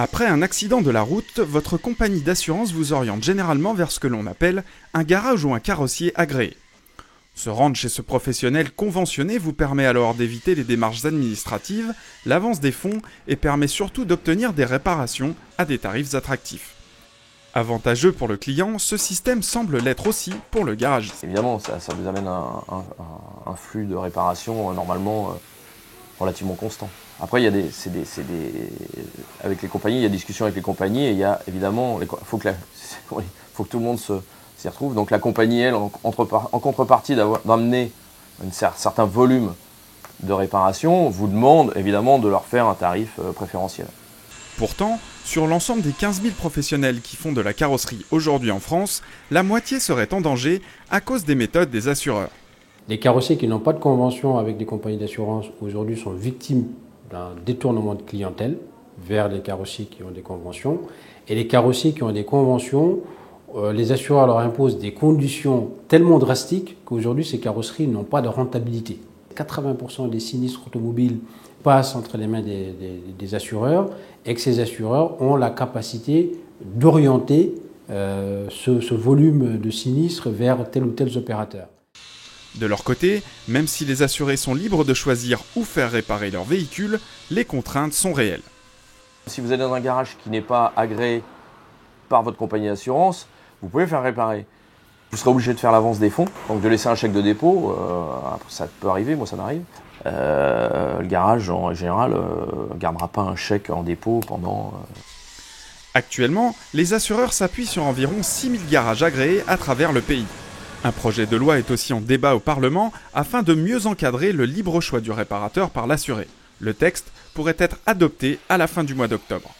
Après un accident de la route, votre compagnie d'assurance vous oriente généralement vers ce que l'on appelle un garage ou un carrossier agréé. Se rendre chez ce professionnel conventionné vous permet alors d'éviter les démarches administratives, l'avance des fonds et permet surtout d'obtenir des réparations à des tarifs attractifs. Avantageux pour le client, ce système semble l'être aussi pour le garagiste. Évidemment, ça vous amène un flux de réparation normalement relativement constant. Après, avec les compagnies, il y a discussion avec les compagnies et il y a évidemment, faut que tout le monde s'y retrouve. Donc la compagnie, elle, en contrepartie d'amener un certain volume de réparation, vous demande évidemment de leur faire un tarif préférentiel. Pourtant, sur l'ensemble des 15 000 professionnels qui font de la carrosserie aujourd'hui en France, la moitié serait en danger à cause des méthodes des assureurs. Les carrossiers qui n'ont pas de convention avec des compagnies d'assurance aujourd'hui sont victimes d'un détournement de clientèle vers les carrossiers qui ont des conventions. Et les carrossiers qui ont des conventions, les assureurs leur imposent des conditions tellement drastiques qu'aujourd'hui ces carrosseries n'ont pas de rentabilité. 80% des sinistres automobiles passent entre les mains des assureurs et que ces assureurs ont la capacité d'orienter ce volume de sinistres vers tel ou tel opérateur. De leur côté, même si les assurés sont libres de choisir où faire réparer leur véhicule, les contraintes sont réelles. Si vous êtes dans un garage qui n'est pas agréé par votre compagnie d'assurance, vous pouvez faire réparer. Vous serez obligé de faire l'avance des fonds, donc de laisser un chèque de dépôt, ça peut arriver, moi ça m'arrive. Le garage en général ne gardera pas un chèque en dépôt pendant... Actuellement, les assureurs s'appuient sur environ 6 000 garages agréés à travers le pays. Un projet de loi est aussi en débat au Parlement afin de mieux encadrer le libre choix du réparateur par l'assuré. Le texte pourrait être adopté à la fin du mois d'octobre.